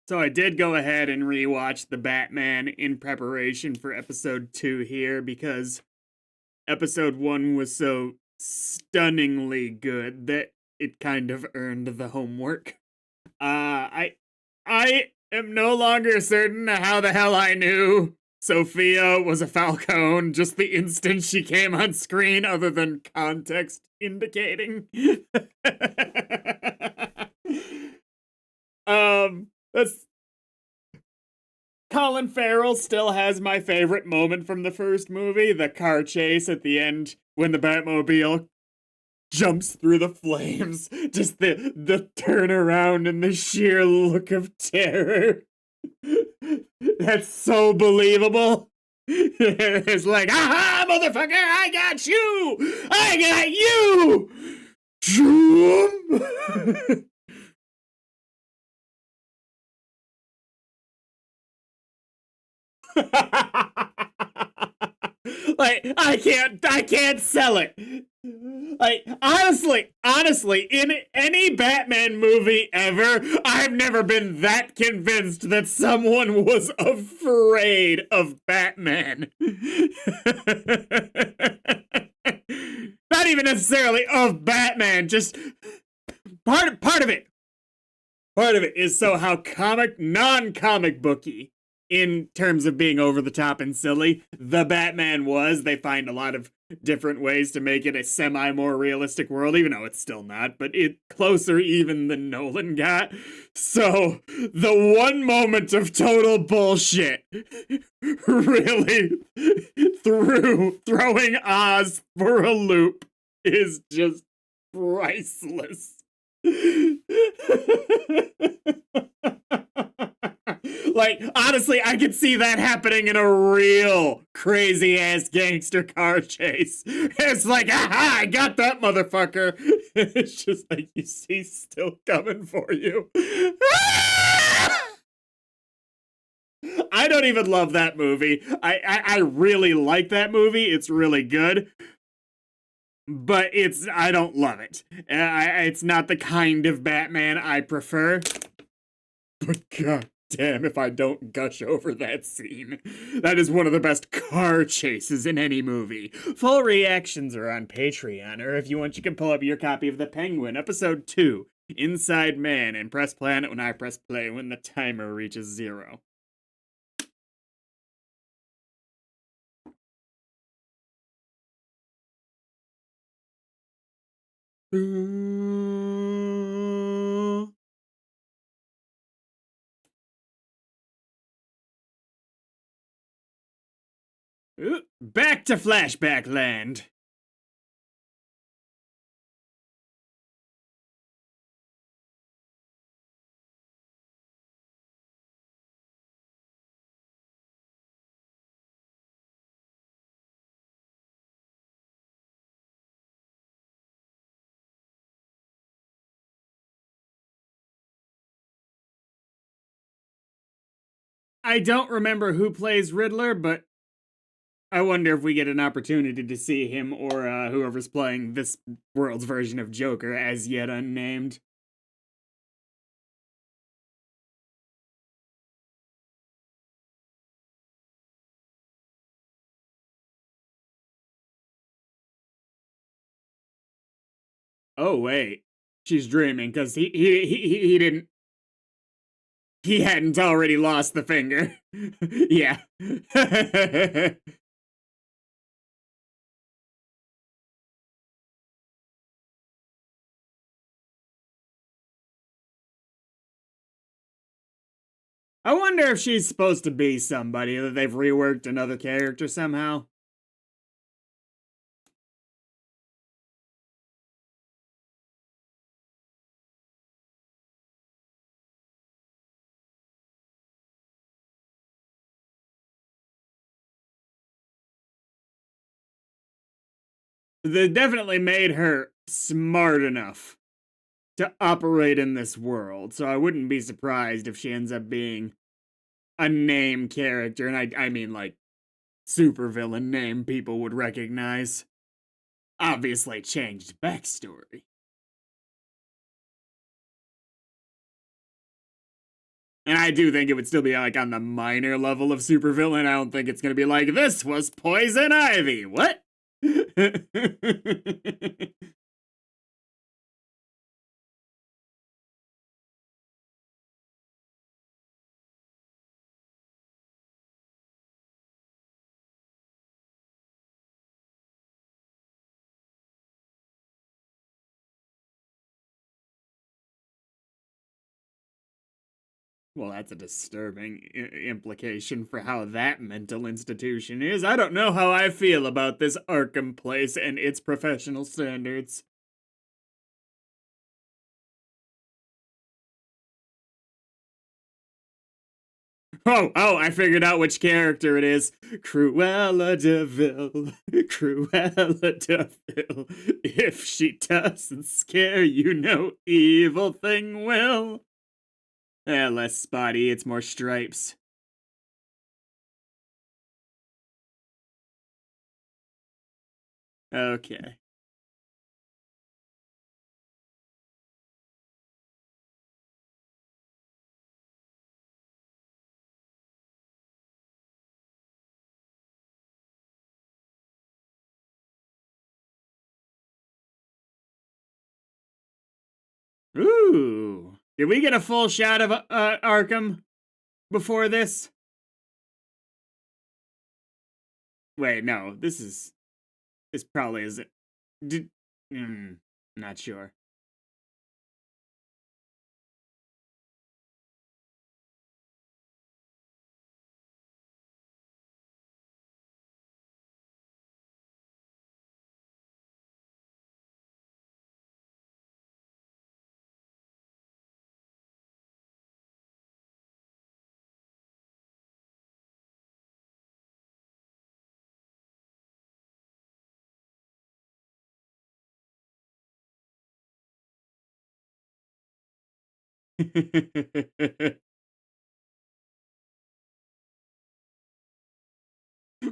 So I did go ahead and rewatch The Batman in preparation for episode 2 here because episode 1 was so stunningly good that it kind of earned the homework. I am no longer certain how the hell I knew Sophia was a Falcone just the instant she came on screen, other than context indicating. That's Colin Farrell still has my favorite moment from the first movie, the car chase at the end when the Batmobile jumps through the flames. Just the turnaround and the sheer look of terror. That's so believable. It's like, aha, motherfucker, I got you! I got you! Like, I can't sell it. Like, honestly, in any Batman movie ever, I've never been that convinced that someone was afraid of Batman. Not even necessarily of Batman, just part of it. Part of it is so how non-comic booky, in terms of being over the top and silly, the Batman was. They find a lot of different ways to make it a semi more realistic world, even though it's still not, but it closer even than Nolan got. So the one moment of total bullshit really throwing Oz for a loop is just priceless. Like, honestly, I could see that happening in a real crazy ass gangster car chase. It's like, aha, I got that motherfucker. It's just like, you see, still coming for you. I don't even love that movie. I really like that movie. It's really good. But I don't love it. It's not the kind of Batman I prefer. But god damn if I don't gush over that scene. That is one of the best car chases in any movie. Full reactions are on Patreon, or if you want, you can pull up your copy of The Penguin, episode 2, Inside Man, and press play when I press play when the timer reaches 0. Back to flashback land. I don't remember who plays Riddler, but I wonder if we get an opportunity to see him or whoever's playing this world's version of Joker, as yet unnamed. Oh wait, she's dreaming because he didn't. He hadn't already lost the finger. Yeah. I wonder if she's supposed to be somebody that they've reworked another character somehow. They definitely made her smart enough to operate in this world, so I wouldn't be surprised if she ends up being a name character, and I mean like supervillain name people would recognize. Obviously changed backstory. And I do think it would still be like on the minor level of supervillain. I don't think it's gonna be like, this was Poison Ivy. What? Well, that's a disturbing implication for how that mental institution is. I don't know how I feel about this Arkham place and its professional standards. Oh, I figured out which character it is. Cruella de Vil. Cruella de Vil. If she doesn't scare you, no evil thing will. Less spotty, it's more stripes. Okay. Ooh. Did we get a full shot of Arkham before this? Wait, no. This probably isn't. Did, not sure.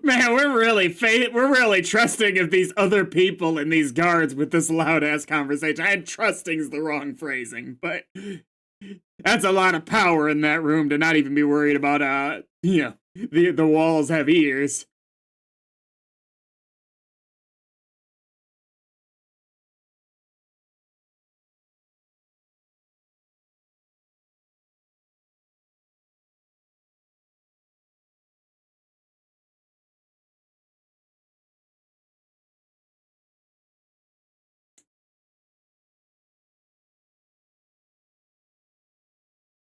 Man, we're really trusting of these other people and these guards with this loud ass conversation. And trusting's the wrong phrasing, but that's a lot of power in that room to not even be worried about the walls have ears.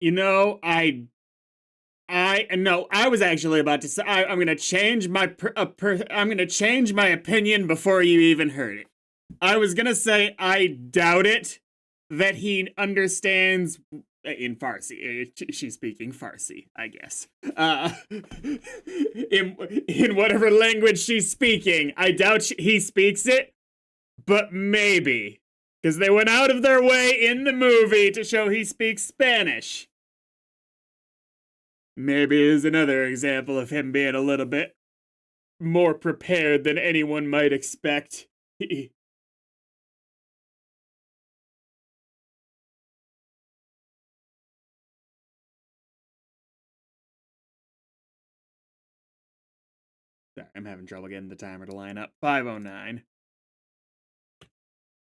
You know, I was actually about to say I'm gonna change I'm gonna change my opinion before you even heard it. I was gonna say I doubt it that he understands in Farsi. She's speaking Farsi, I guess. In whatever language she's speaking, I doubt he speaks it, but maybe because they went out of their way in the movie to show he speaks Spanish. Maybe is another example of him being a little bit more prepared than anyone might expect. Sorry, I'm having trouble getting the timer to line up. 5:09.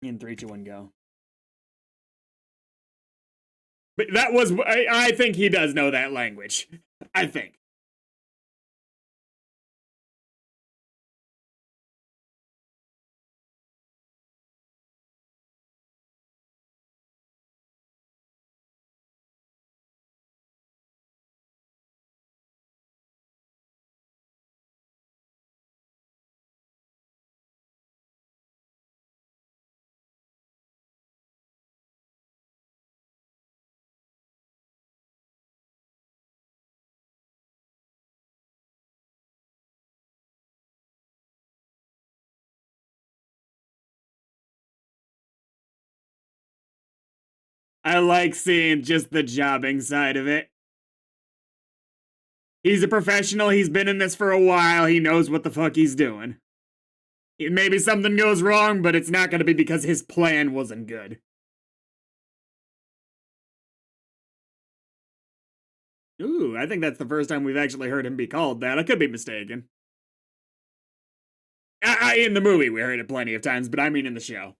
In 3, 2, 1, go. But that was, I think he does know that language. I think. I like seeing just the jobbing side of it. He's a professional. He's been in this for a while. He knows what the fuck he's doing. Maybe something goes wrong, but it's not going to be because his plan wasn't good. Ooh, I think that's the first time we've actually heard him be called that. I could be mistaken. In the movie, we heard it plenty of times, but I mean in the show.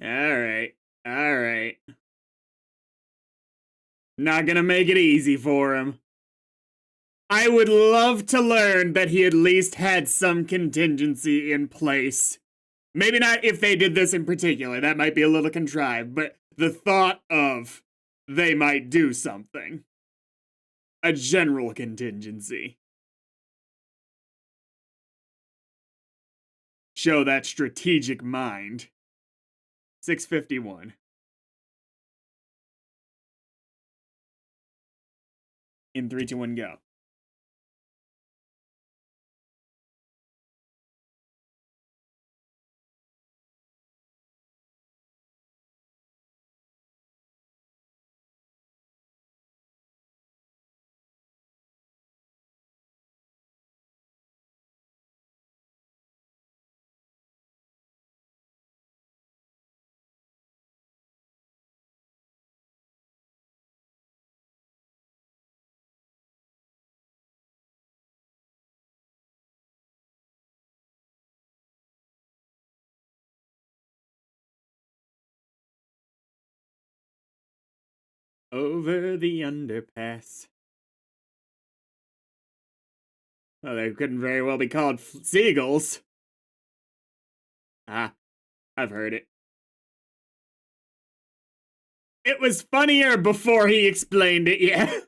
All right. All right. Not gonna make it easy for him. I would love to learn that he at least had some contingency in place. Maybe not if they did this in particular, that might be a little contrived, but the thought of they might do something. A general contingency. Show that strategic mind. 651. In 3, 2, 1, go. Over the underpass. Well, they couldn't very well be called seagulls. Ah, I've heard it. It was funnier before he explained it, yeah.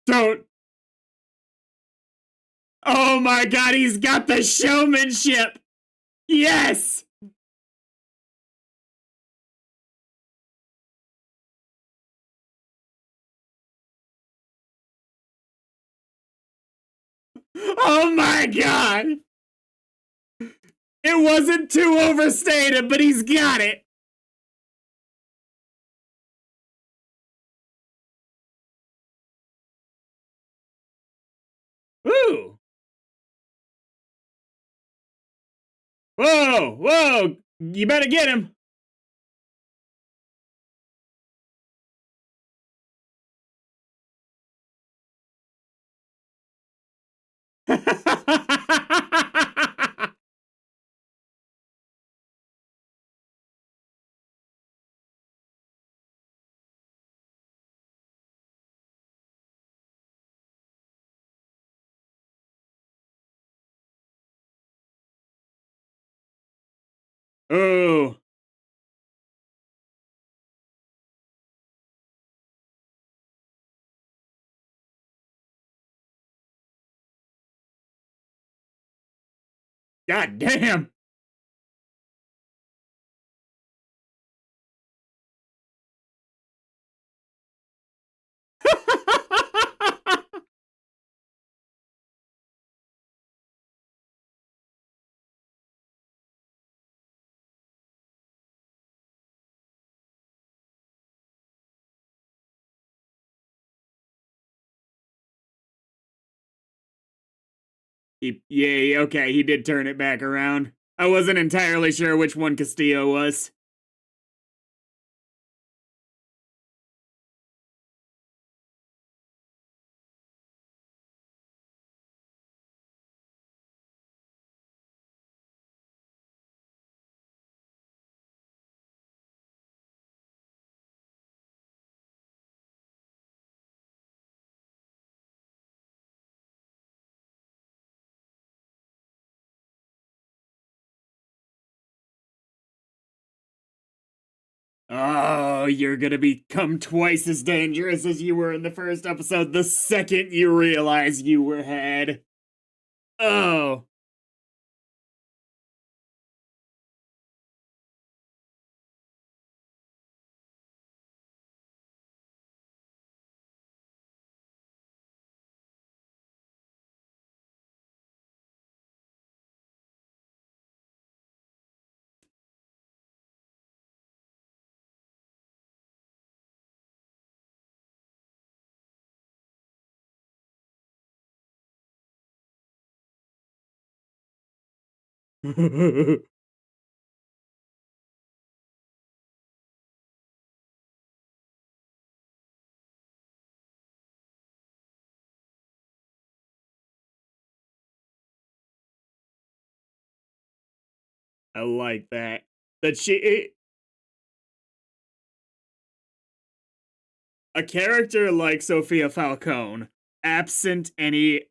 Don't. Oh my god, he's got the showmanship! Yes! Oh my god! It wasn't too overstated, but he's got it! Ooh! Whoa! Whoa! You better get him! Oh. God damn! Yeah, okay, he did turn it back around. I wasn't entirely sure which one Castillo was. Oh, you're gonna become twice as dangerous as you were in the first episode the second you realize you were had. Oh. I like that. That a character like Sophia Falcone, absent any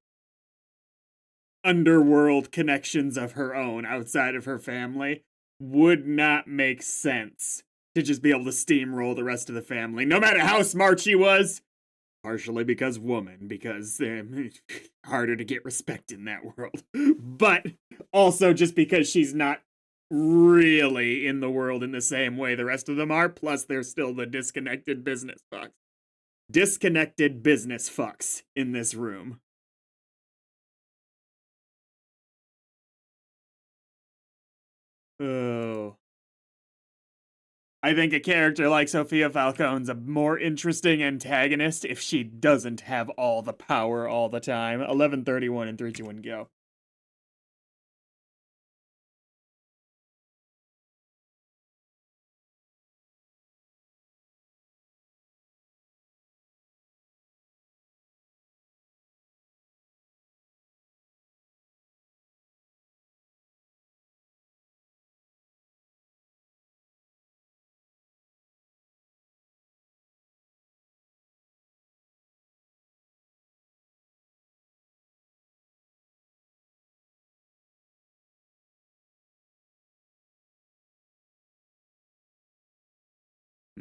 underworld connections of her own outside of her family, would not make sense to just be able to steamroll the rest of the family, no matter how smart she was. Partially because woman, because harder to get respect in that world, but also just because she's not really in the world in the same way the rest of them are. Plus, they're still the disconnected business fucks. Disconnected business fucks in this room. Oh. I think a character like Sophia Falcone's a more interesting antagonist if she doesn't have all the power all the time. 11:31 and 3, 2, 1, go.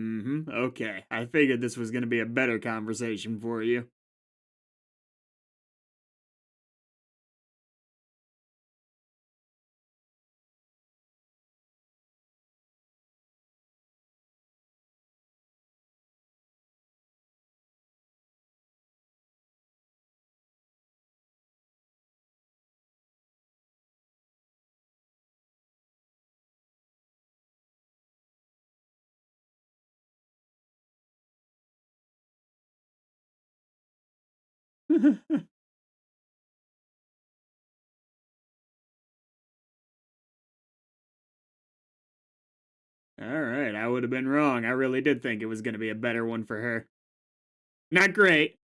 Okay. I figured this was going to be a better conversation for you. All right, I would have been wrong. I really did think it was going to be a better one for her. Not great.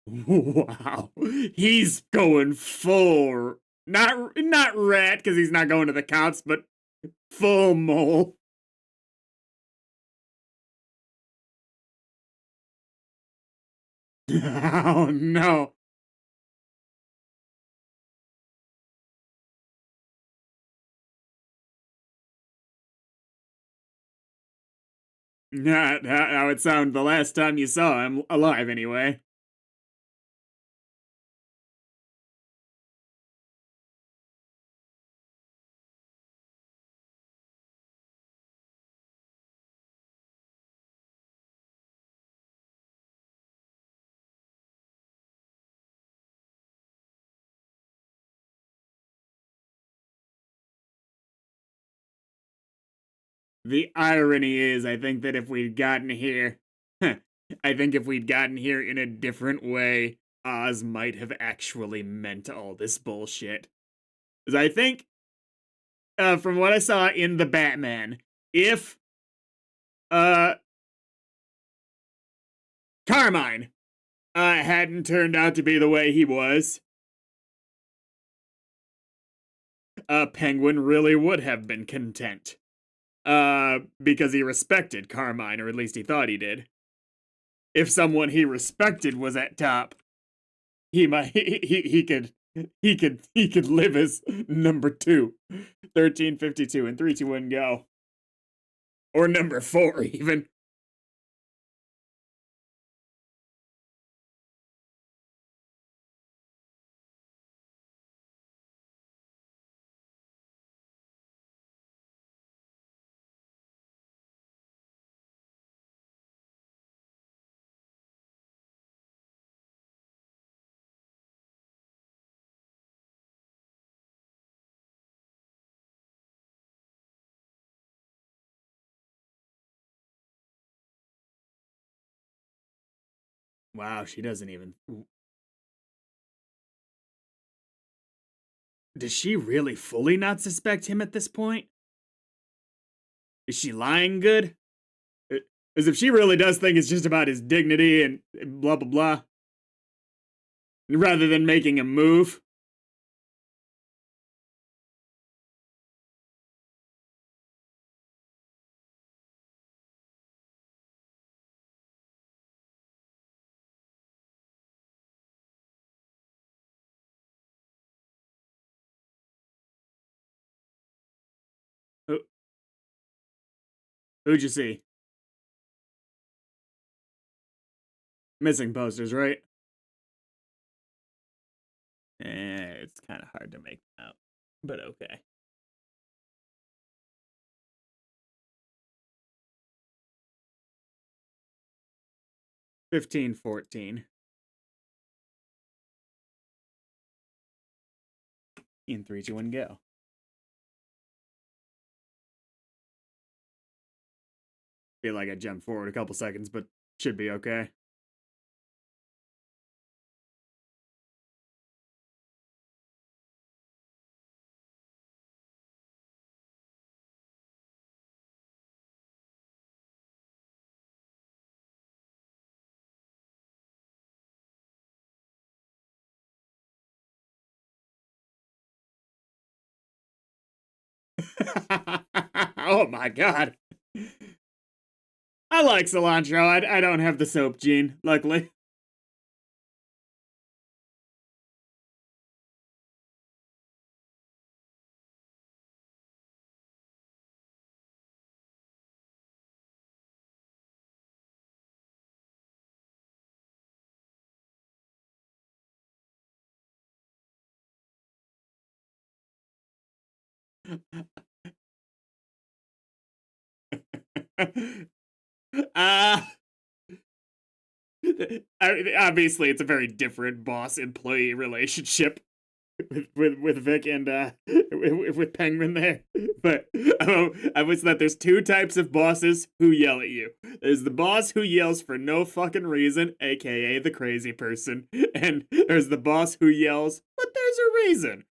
Wow. He's going full not rat cuz he's not going to the cops, but full mole. Oh no. Not how it sounded the last time you saw him alive anyway. The irony is, I think that if we'd gotten here, I think if we'd gotten here in a different way, Oz might have actually meant all this bullshit. Because I think, from what I saw in the Batman, if uh Carmine hadn't turned out to be the way he was, Penguin really would have been content. Because he respected Carmine, or at least he thought he did. if someone he respected was at top, he might he could live as number 2. 1352 and 3, 2, 1, go. Or number 4 even. Wow, she doesn't even. Does she really fully not suspect him at this point? Is she lying good? As if she really does think it's just about his dignity and blah blah blah, rather than making a move. Who'd you see? Missing posters, right? It's kind of hard to make out, but okay. 1514. In 3, 2, 1, go. Feel like I jumped forward a couple seconds, but should be okay. Oh my god. I like cilantro. I don't have the soap gene, luckily. uh, Obviously, it's a very different boss-employee relationship with Vic and with Penguin there. But I was that there's 2 types of bosses who yell at you. There's the boss who yells for no fucking reason, aka the crazy person, and there's the boss who yells, but there's a reason.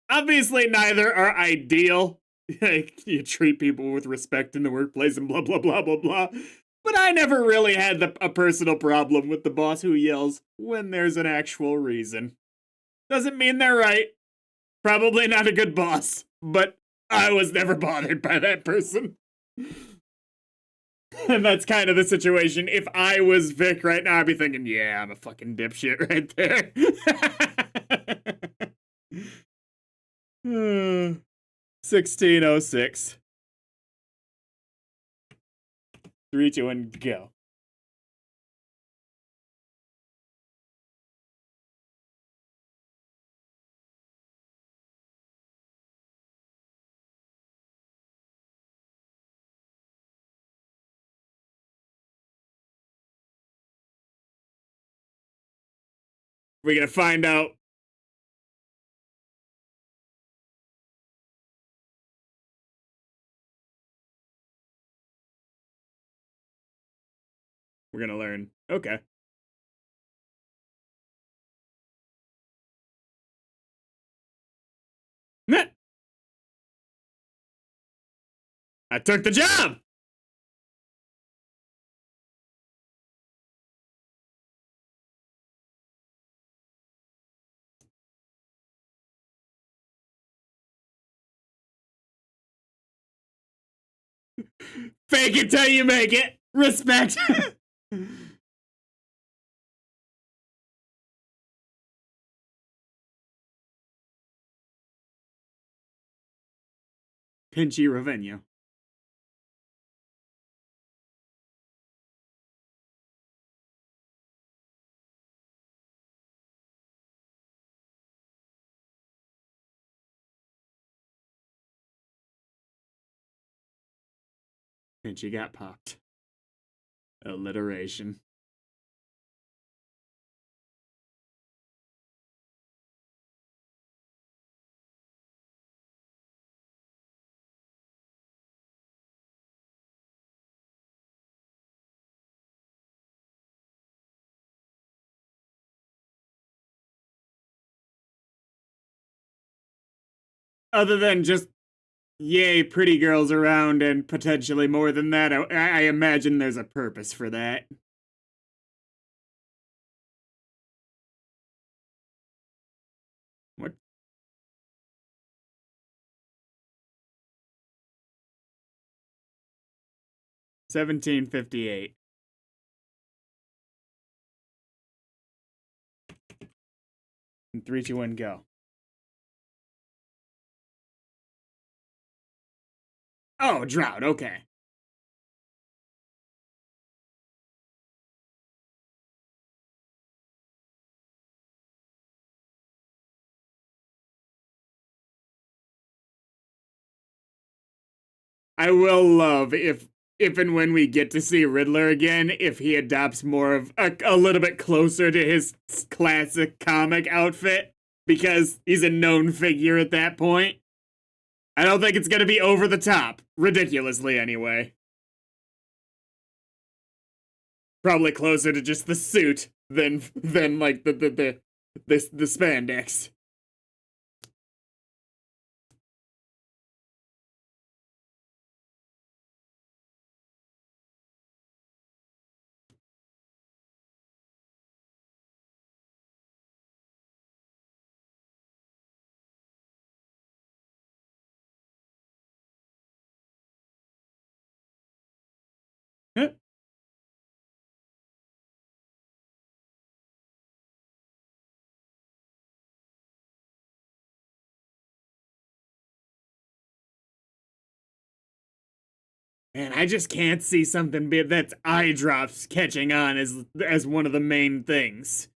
Obviously, neither are ideal. Like, you treat people with respect in the workplace and blah blah blah blah blah. But I never really had a personal problem with the boss who yells when there's an actual reason. Doesn't mean they're right. Probably not a good boss, but I was never bothered by that person. And that's kind of the situation. If I was Vic right now, I'd be thinking, yeah, I'm a fucking dipshit right there. 1606. 3, 2, and go. We're gonna find out. We're gonna learn. Okay. I took the job! Fake it till you make it. Respect. Pinchy Ravena. Pinchy got popped. Alliteration. Other than just yay, pretty girls around and potentially more than that, I imagine there's a purpose for that. What? 1758. And 3, 2, 1, go. Oh, drought. Okay. I will love if and when we get to see Riddler again, if he adopts more of a little bit closer to his classic comic outfit, because he's a known figure at that point. I don't think it's gonna be over the top, ridiculously anyway. Probably closer to just the suit than like the spandex. Man, I just can't see something that's eye drops catching on as one of the main things.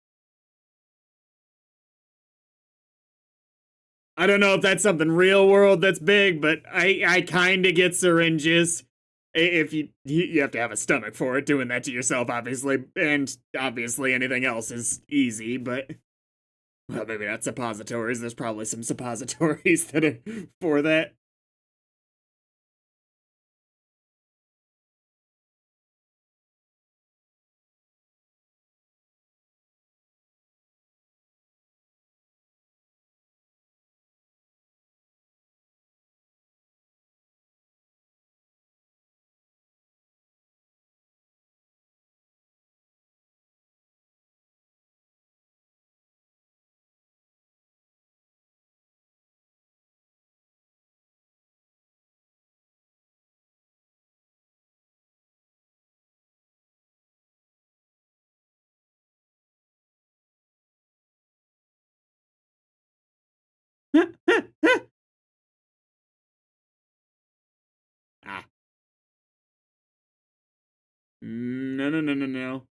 I don't know if that's something real world that's big, but I kind of get syringes. If you have to have a stomach for it, doing that to yourself, obviously, and obviously anything else is easy, but well, maybe not suppositories. There's probably some suppositories that are for that. Ah, no, no, no, no, no.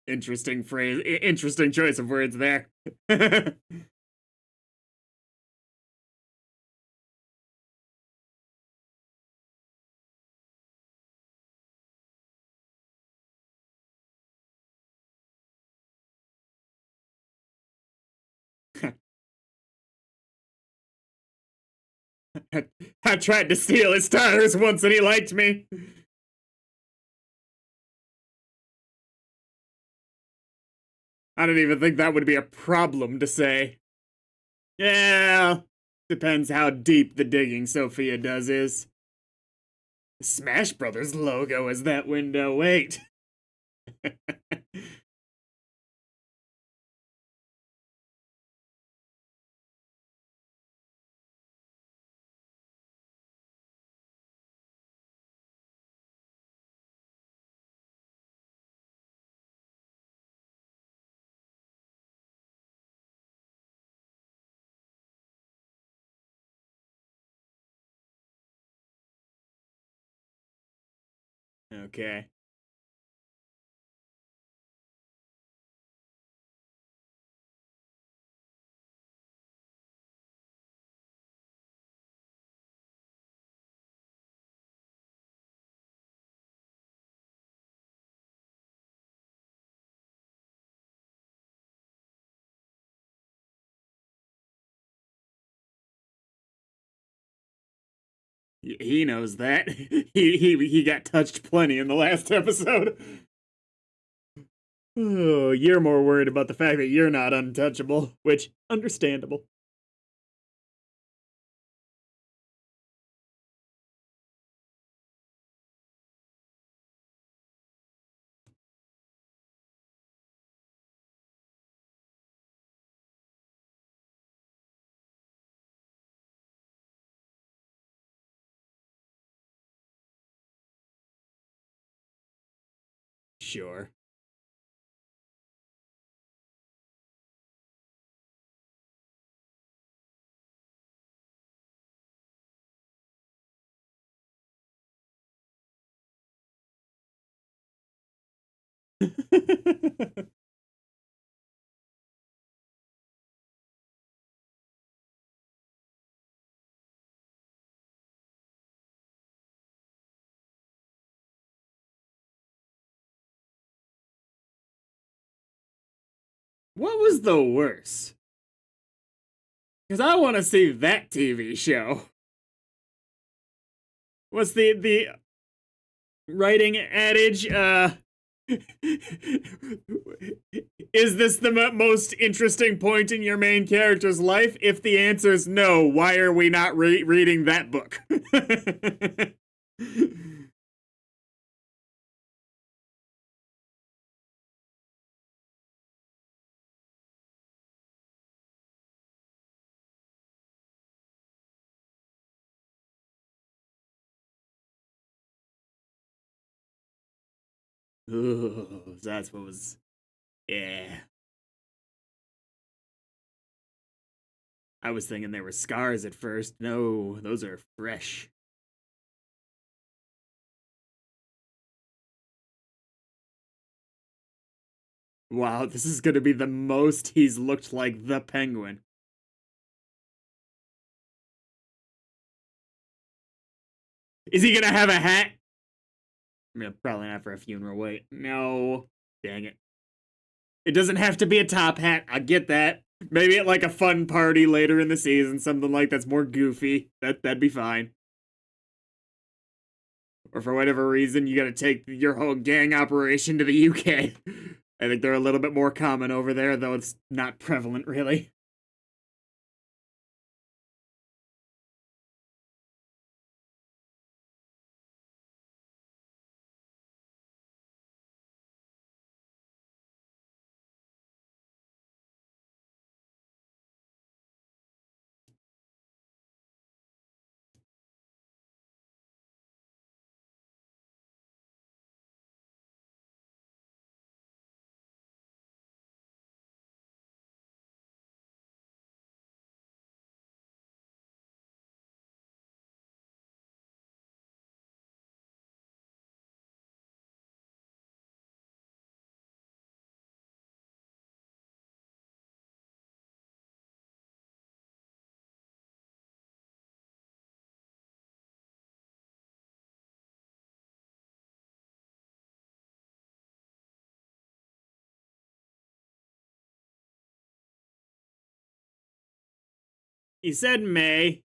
Interesting phrase. Interesting choice of words there. I tried to steal his tires once and he liked me. I don't even think that would be a problem to say. Yeah, depends how deep the digging Sophia does is. Smash Brothers logo is that window. Wait. Okay. He knows that. He got touched plenty in the last episode. Oh, you're more worried about the fact that you're not untouchable, which understandable. Sure. What was the worst? Because I want to see that TV show. What's the writing adage? Is this the most interesting point in your main character's life? If the answer is no, why are we not reading that book? Ooh, that's what was. Yeah. I was thinking they were scars at first. No, those are fresh. Wow, this is gonna be the most he's looked like the Penguin. Is he gonna have a hat? I mean, probably not for a funeral. Wait, no. Dang it. It doesn't have to be a top hat. I get that. Maybe at like a fun party later in the season, something like that's more goofy. That'd be fine. Or for whatever reason, you gotta take your whole gang operation to the UK. I think they're a little bit more common over there, though it's not prevalent, really. He said May.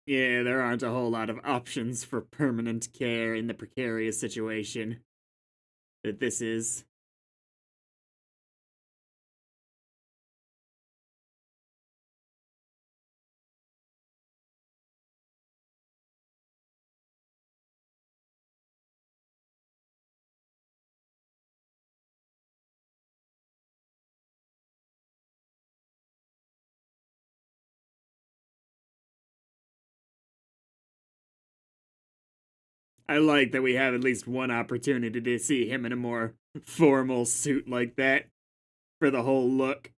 Yeah, there aren't a whole lot of options for permanent care in the precarious situation that this is. I like that we have at least one opportunity to see him in a more formal suit like that for the whole look.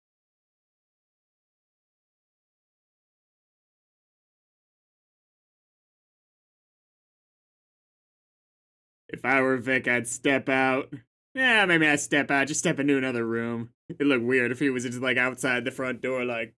If I were Vic, I'd step out. Yeah, maybe I step out, just step into another room. It'd look weird if he was just like outside the front door, like.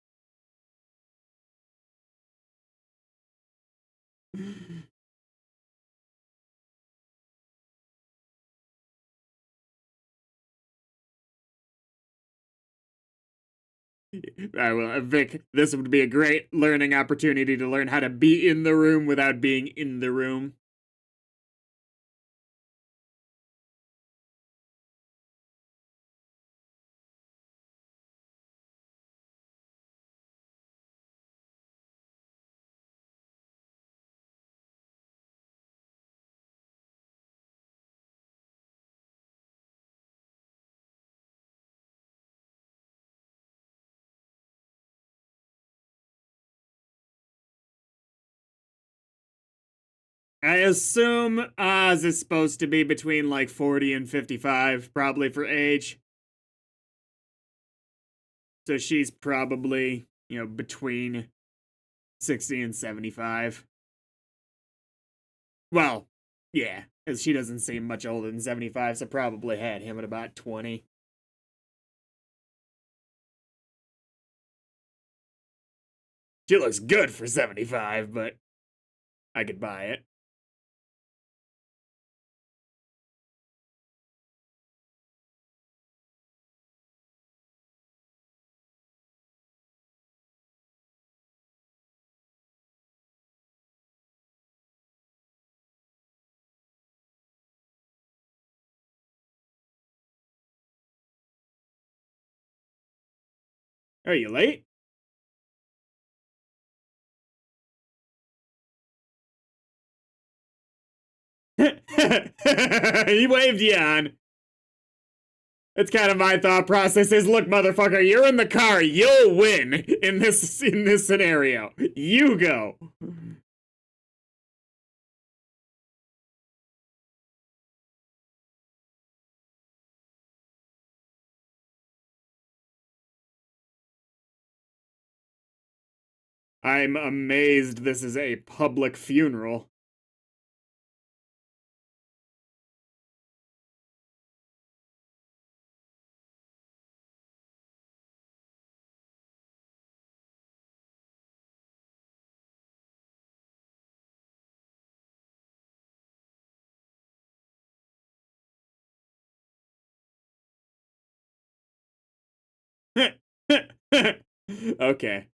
I will, Vic, this would be a great learning opportunity to learn how to be in the room without being in the room. I assume Oz is supposed to be between like 40 and 55, probably for age. So she's probably, between 60 and 75. Well, yeah, because she doesn't seem much older than 75, so probably had him at about 20. She looks good for 75, but I could buy it. Are you late? He waved you on. That's kind of my thought process is, look, motherfucker, you're in the car. You'll win in this scenario. You go. I'm amazed this is a public funeral. Okay.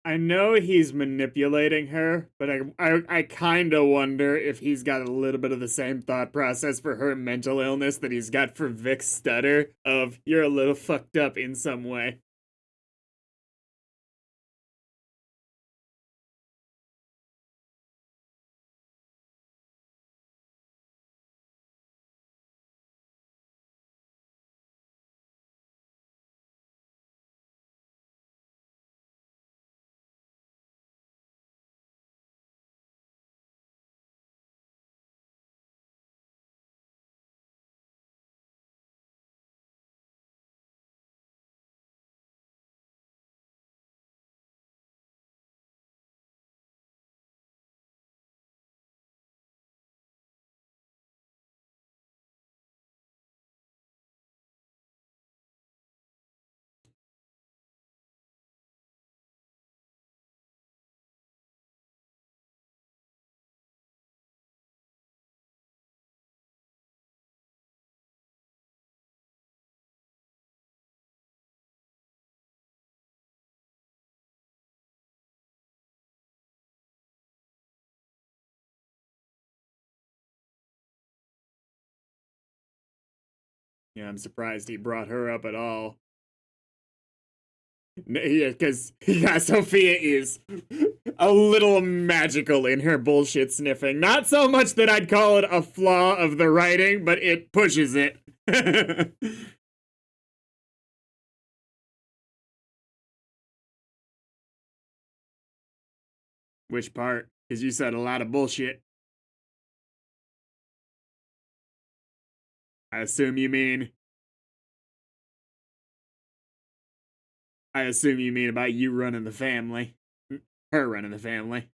I know he's manipulating her, but I kind of wonder if he's got a little bit of the same thought process for her mental illness that he's got for Vic's stutter of, you're a little fucked up in some way. Yeah, I'm surprised he brought her up at all. Yeah, because yeah, Sophia is a little magical in her bullshit sniffing. Not so much that I'd call it a flaw of the writing, but it pushes it. Which part? Because you said a lot of bullshit. I assume you mean. I assume you mean about you running the family. Her running the family.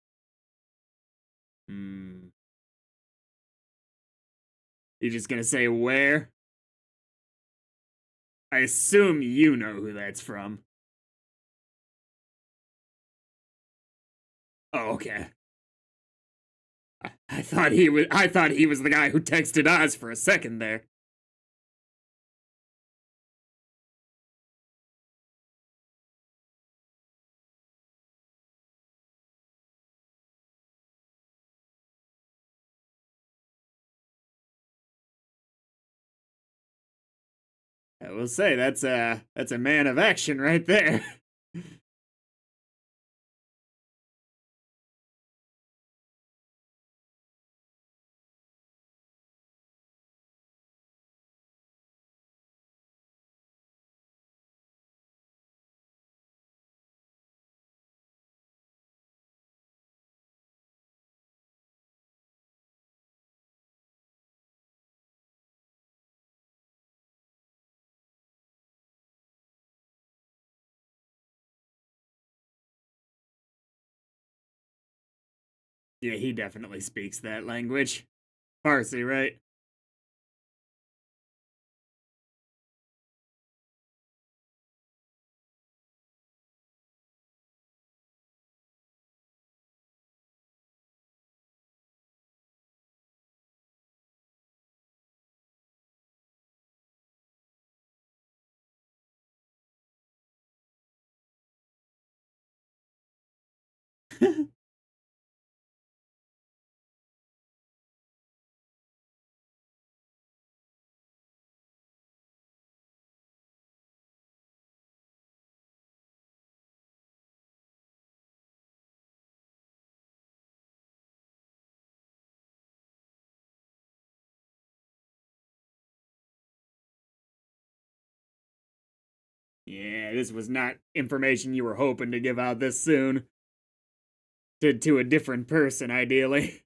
Hmm. You just gonna say where? I assume you know who that's from. Oh, okay. I thought he was. I thought he was the guy who texted Oz for a second there. I will say that's a man of action right there. Yeah, he definitely speaks that language. Farsi, right? Yeah, this was not information you were hoping to give out this soon. To a different person, ideally.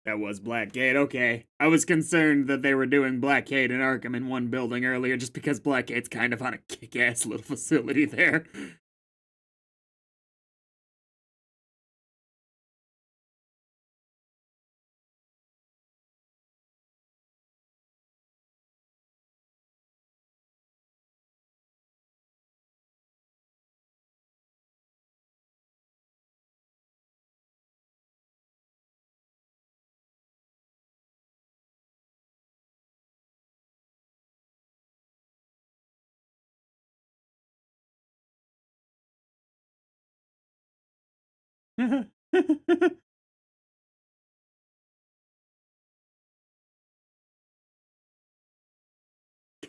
That was Blackgate, okay. I was concerned that they were doing Blackgate and Arkham in one building earlier just because Blackgate's kind of on a kick ass little facility there.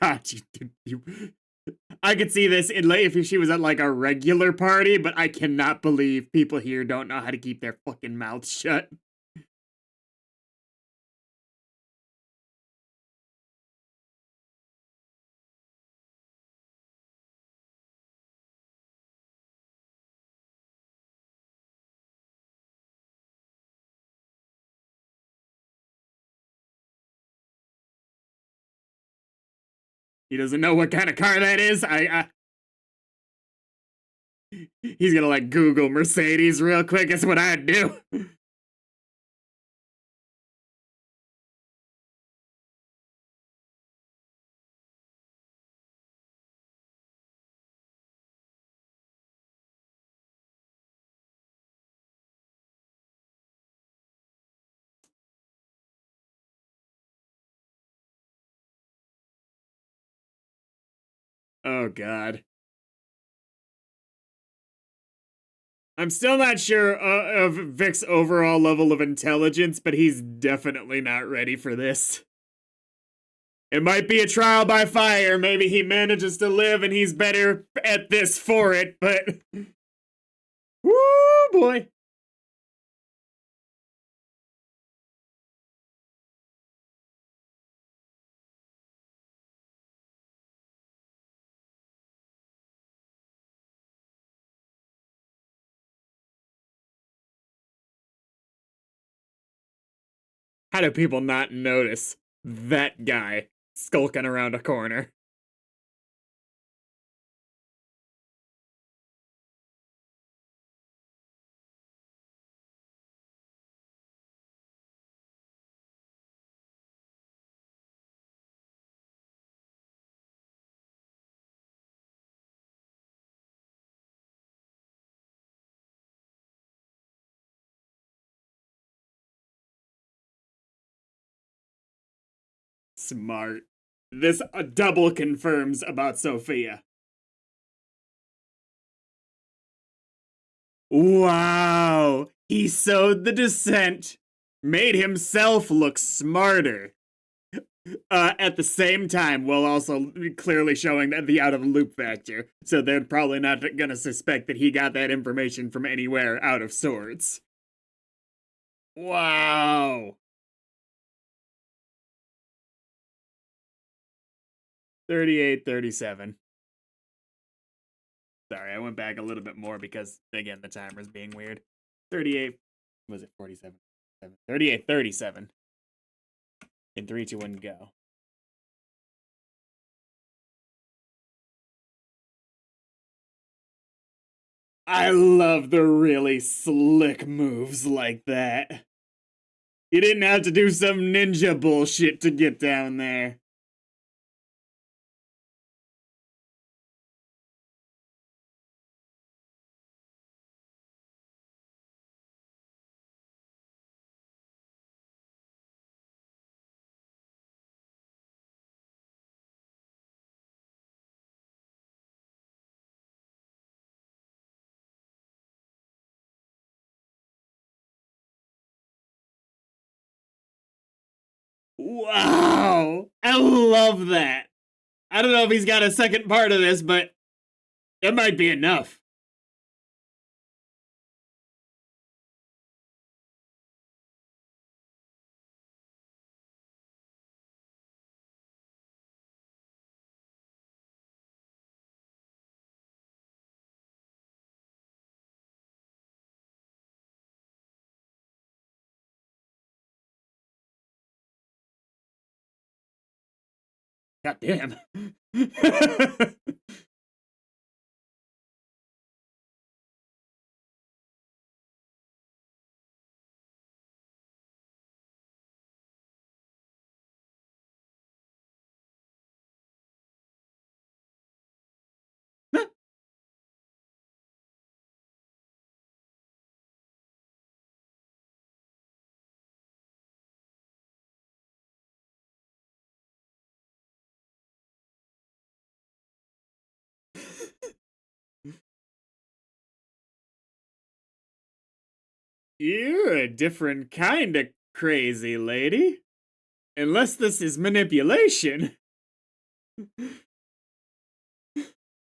God, I could see this in if she was at like a regular party, but I cannot believe people here don't know how to keep their fucking mouths shut. He doesn't know what kind of car that is. He's gonna like Google Mercedes real quick. That's what I'd do. Oh, God. I'm still not sure of Vic's overall level of intelligence, but he's definitely not ready for this. It might be a trial by fire. Maybe he manages to live and he's better at this for it, but. Woo, boy. How do people not notice that guy skulking around a corner? Smart. This double confirms about Sophia. Wow. He sowed the dissent, made himself look smarter. At the same time, while also clearly showing that the out of loop factor. So they're probably not gonna suspect that he got that information from anywhere out of sorts. Wow. 38-37. Sorry, I went back a little bit more because, again, the timer's being weird. 38. Was it 47? 38-37. In 3, 2, 1, go. I love the really slick moves like that. You didn't have to do some ninja bullshit to get down there. Wow! I love that. I don't know if he's got a second part of this, but it might be enough. God damn. You're a different kind of crazy lady. Unless this is manipulation.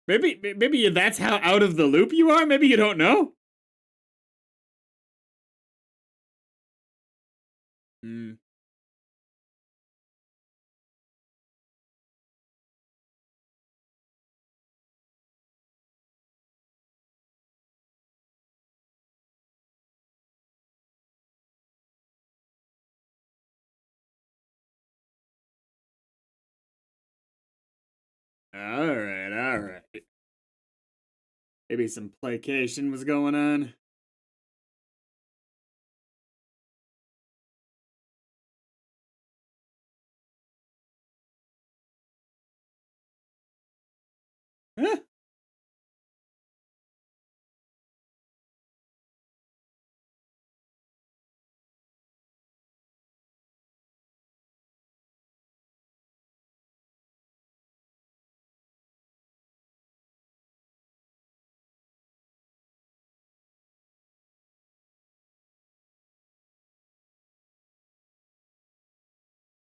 Maybe that's how out of the loop you are? Maybe you don't know? Hmm. Alright, alright. Maybe some placation was going on. Huh?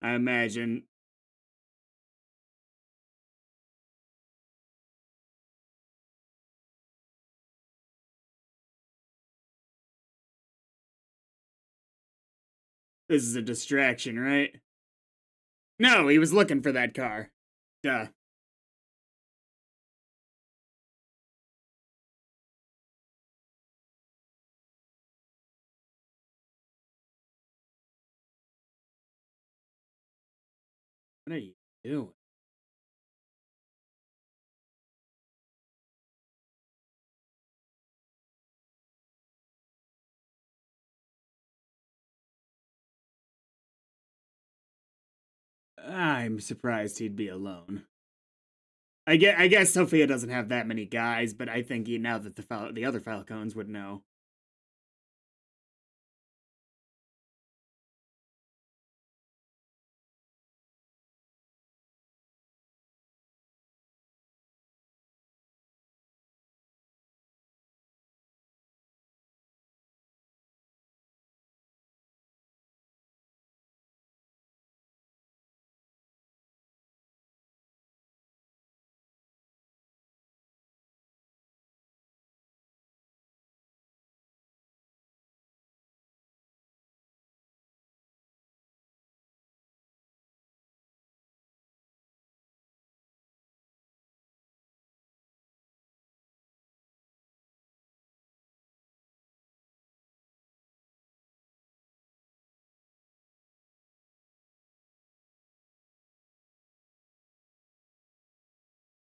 I imagine. This is a distraction, right? No, he was looking for that car. Duh. What are you doing? I'm surprised he'd be alone. I guess Sophia doesn't have that many guys, but I think now that the other Falcons would know.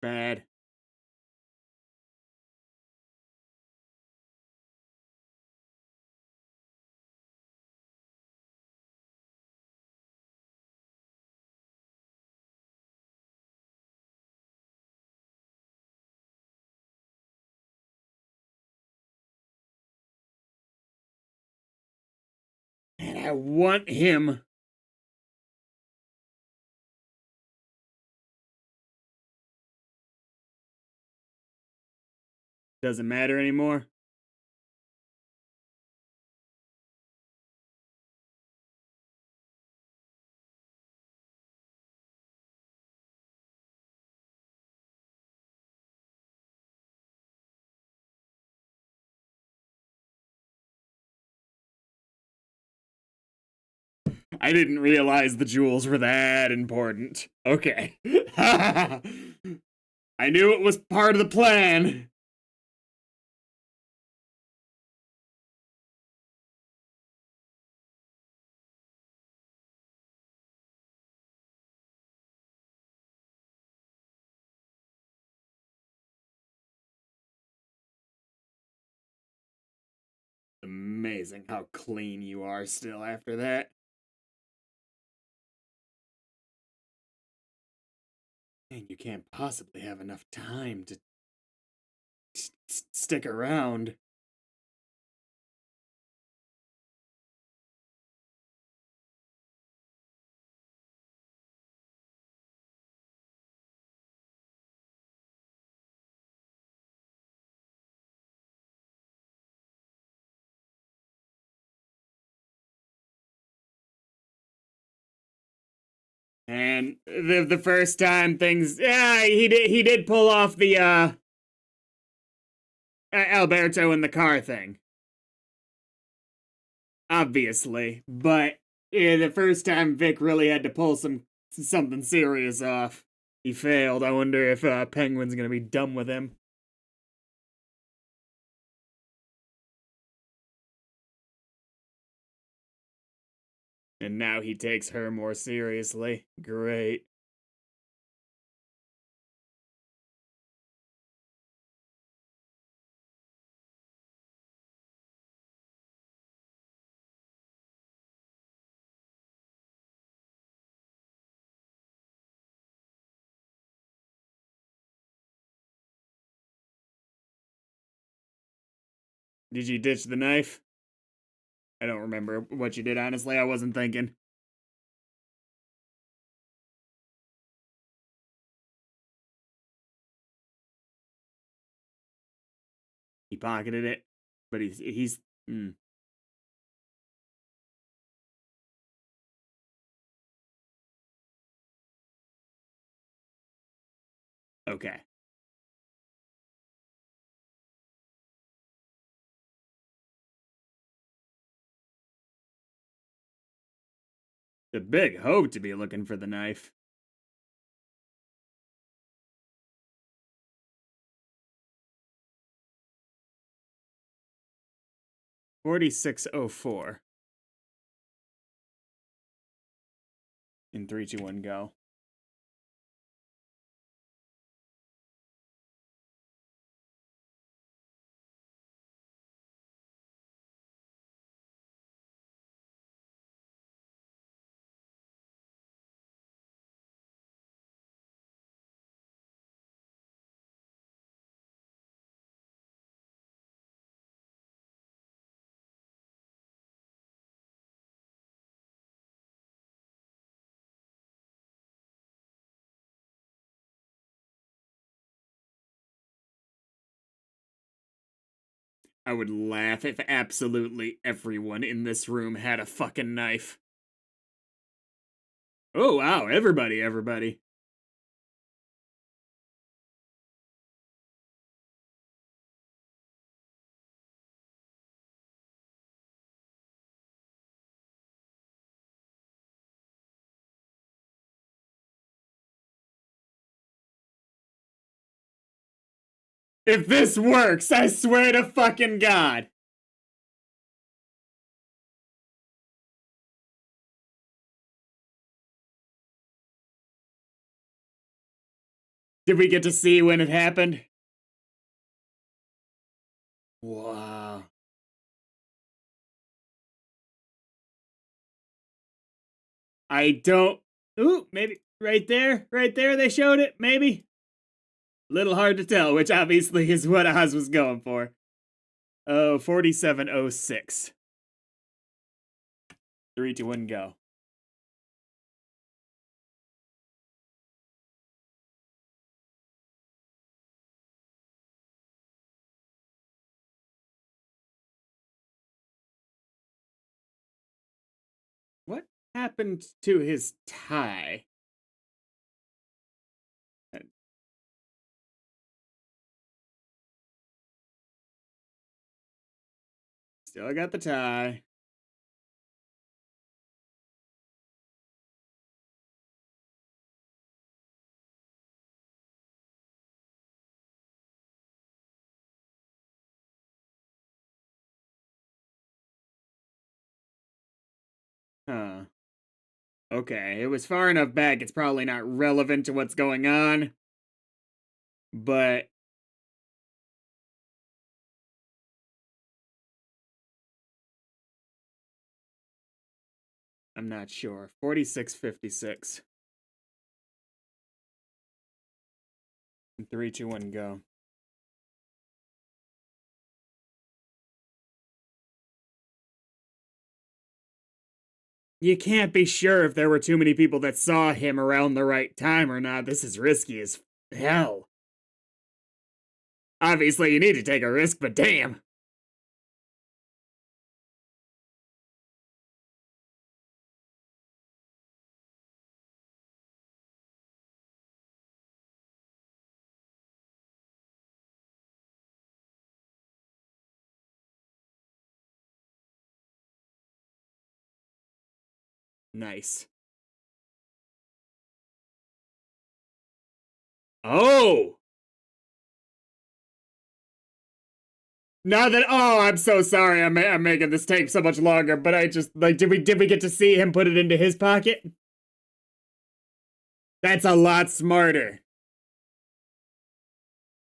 Bad. And I want him. Doesn't matter anymore. I didn't realize the jewels were that important. Okay. I knew it was part of the plan. Amazing how clean you are still after that. And you can't possibly have enough time to stick around. And the first time things, yeah, he did pull off the Alberto in the car thing, obviously. But yeah, the first time Vic really had to pull something serious off, he failed. I wonder if Penguin's gonna be done with him. And now he takes her more seriously. Great. Did you ditch the knife? I don't remember what you did, honestly. I wasn't thinking. He pocketed it, but he's. Mm. Okay. The big hope to be looking for the knife. 4604. In 3, 2, 1, go. I would laugh if absolutely everyone in this room had a fucking knife. Oh, wow, everybody. If this works, I swear to fucking God. Did we get to see when it happened? Wow. I don't. Ooh, maybe right there, they showed it. Maybe. Little hard to tell, which obviously is what Oz was going for. Oh, 4706. 3, 2, 1, go. What happened to his tie? Still got the tie. Huh. Okay, it was far enough back, it's probably not relevant to what's going on. But I'm not sure. 4656. 3, 2, 1, go. You can't be sure if there were too many people that saw him around the right time or not. This is risky as hell. Obviously, you need to take a risk, but damn. Nice. Oh! Now that I'm so sorry. I'm making this take so much longer, but I just like did we get to see him put it into his pocket? That's a lot smarter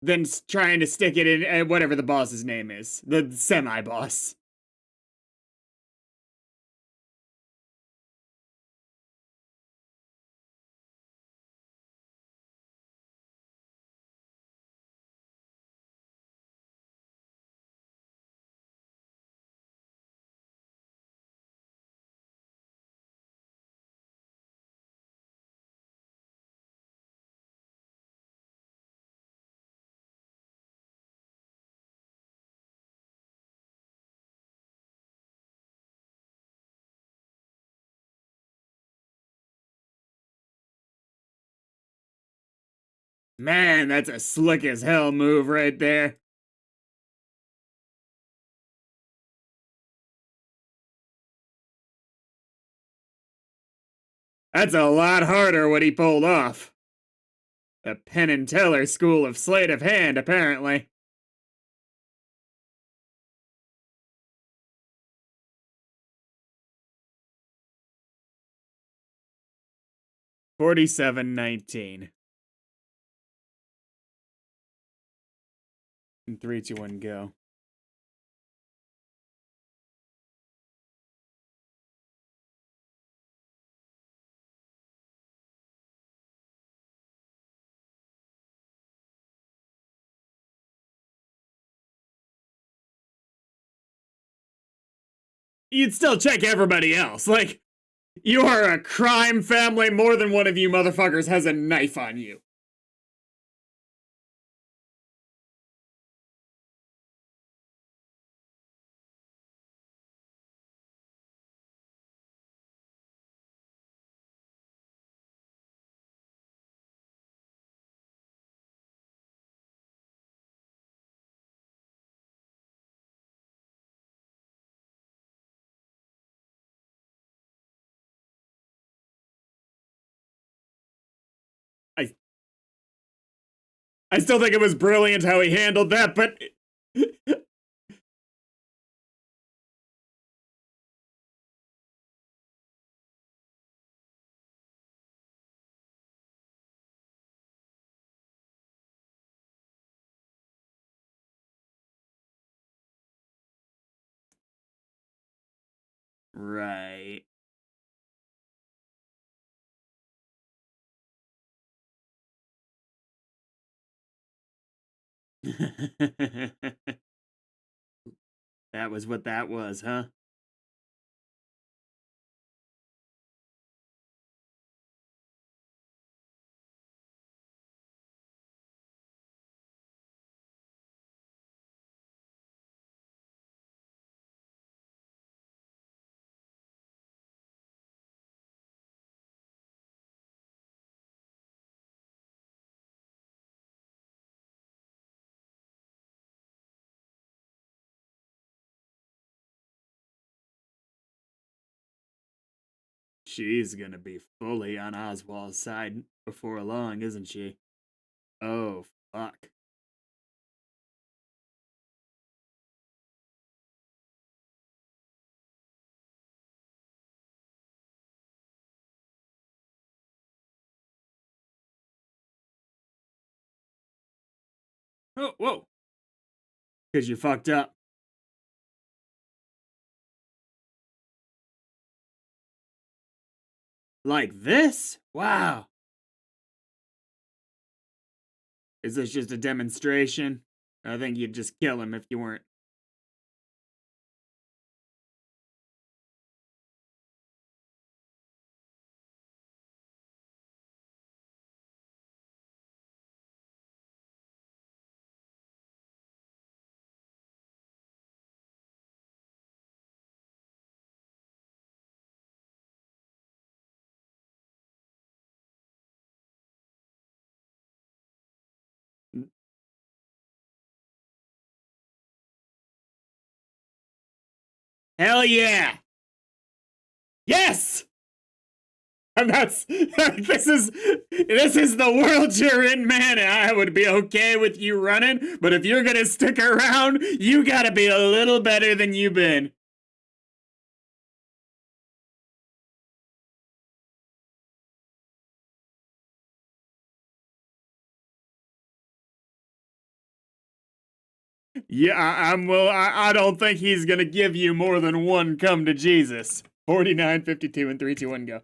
than trying to stick it in whatever the boss's name is, the semi-boss. Man, that's a slick as hell move right there. That's a lot harder what he pulled off. The Penn and Teller school of sleight of hand, apparently. 47-19. And 3, 2, 1, go. You'd still check everybody else. Like, you are a crime family. More than one of you motherfuckers has a knife on you. I I still think it was brilliant how he handled that, but right. That was what that was, huh? She's gonna be fully on Oswald's side before long, isn't she? Oh, fuck. Oh, whoa. Because you fucked up. Like this? Wow. Is this just a demonstration? I think you'd just kill him if you weren't. Hell yeah! Yes! And that's this is the world you're in, man. I would be okay with you running, but if you're gonna stick around, you gotta be a little better than you've been. Yeah, I don't think he's gonna give you more than one come to Jesus. 49, 52, and 3, 2, 1, go.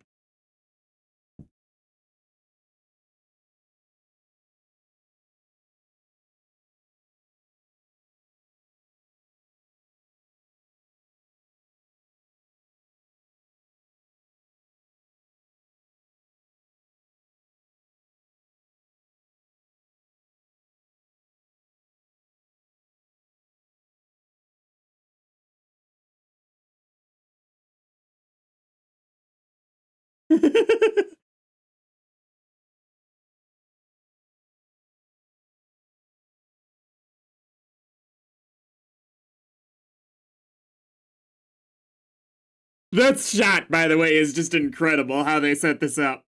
That shot, by the way, is just incredible how they set this up.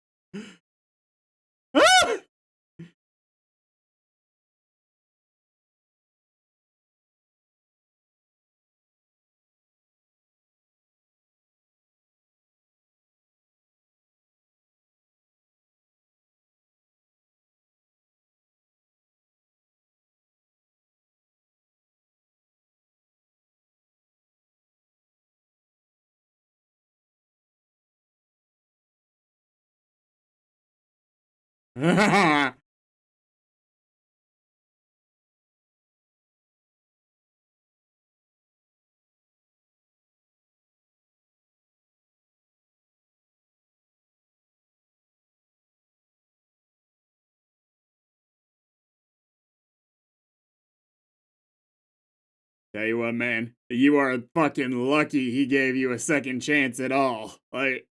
Tell you what, man, you are fucking lucky he gave you a second chance at all. Like,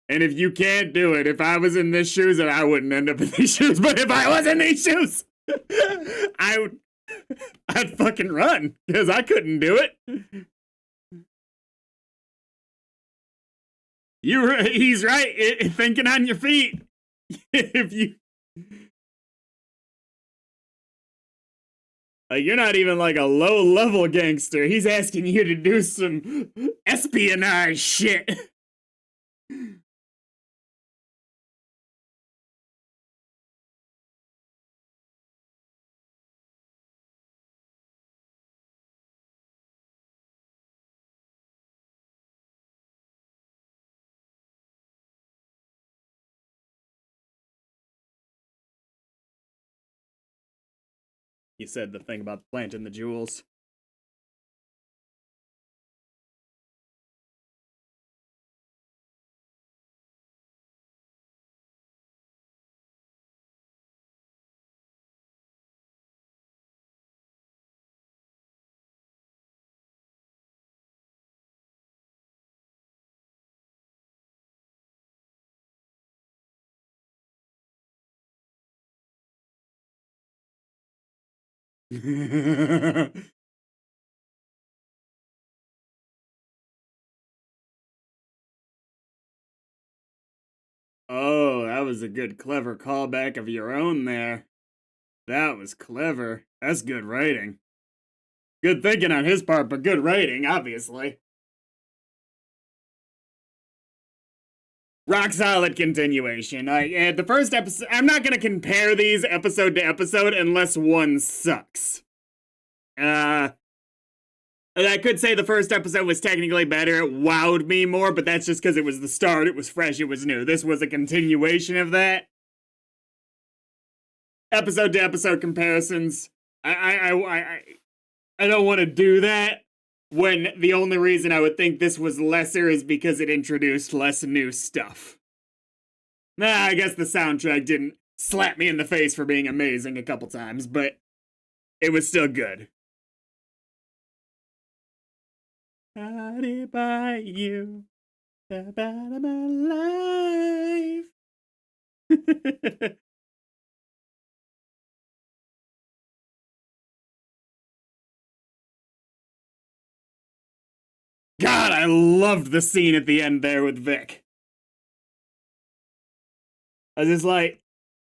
and if you can't do it, if I was in these shoes, and I wouldn't end up in these shoes, but if I was in these shoes, I'd fucking run, because I couldn't do it. He's right, thinking on your feet. If you... Like, you're not even like a low-level gangster. He's asking you to do some espionage shit. You said the thing about planting the jewels. Oh, that was a good, clever callback of your own there. That was clever. That's good writing. Good thinking on his part, but good writing, obviously. Rock solid continuation. The first episode, I'm not gonna compare these episode to episode unless one sucks. I could say the first episode was technically better. It wowed me more, but that's just because it was the start. It was fresh. It was new. This was a continuation of that. Episode to episode comparisons. I don't want to do that when the only reason I would think this was lesser is because it introduced less new stuff. I guess the soundtrack didn't slap me in the face for being amazing a couple times, but it was still good. Body by you, the bottom of my life. God, I loved the scene at the end there with Vic. I was just like,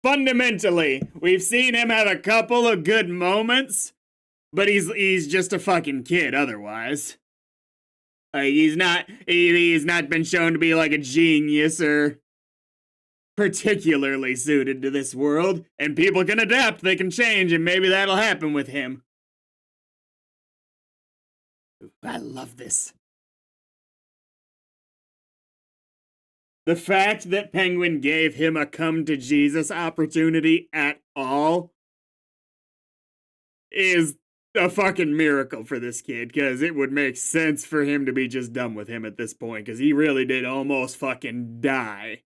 fundamentally, we've seen him have a couple of good moments, but he's just a fucking kid otherwise. Like, he's not been shown to be like a genius or particularly suited to this world, and people can adapt, they can change, and maybe that'll happen with him. I love this. The fact that Penguin gave him a come to Jesus opportunity at all is a fucking miracle for this kid, because it would make sense for him to be just done with him at this point, because he really did almost fucking die.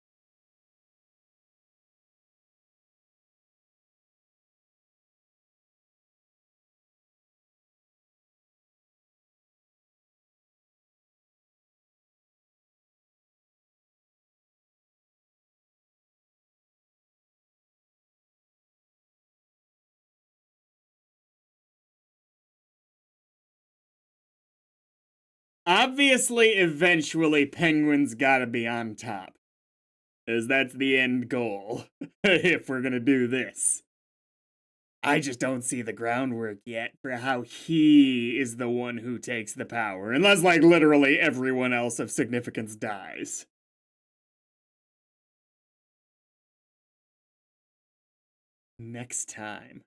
Obviously, eventually, Penguin's gotta be on top. Because that's the end goal, if we're gonna do this. I just don't see the groundwork yet for how he is the one who takes the power, unless, like, literally everyone else of significance dies. Next time.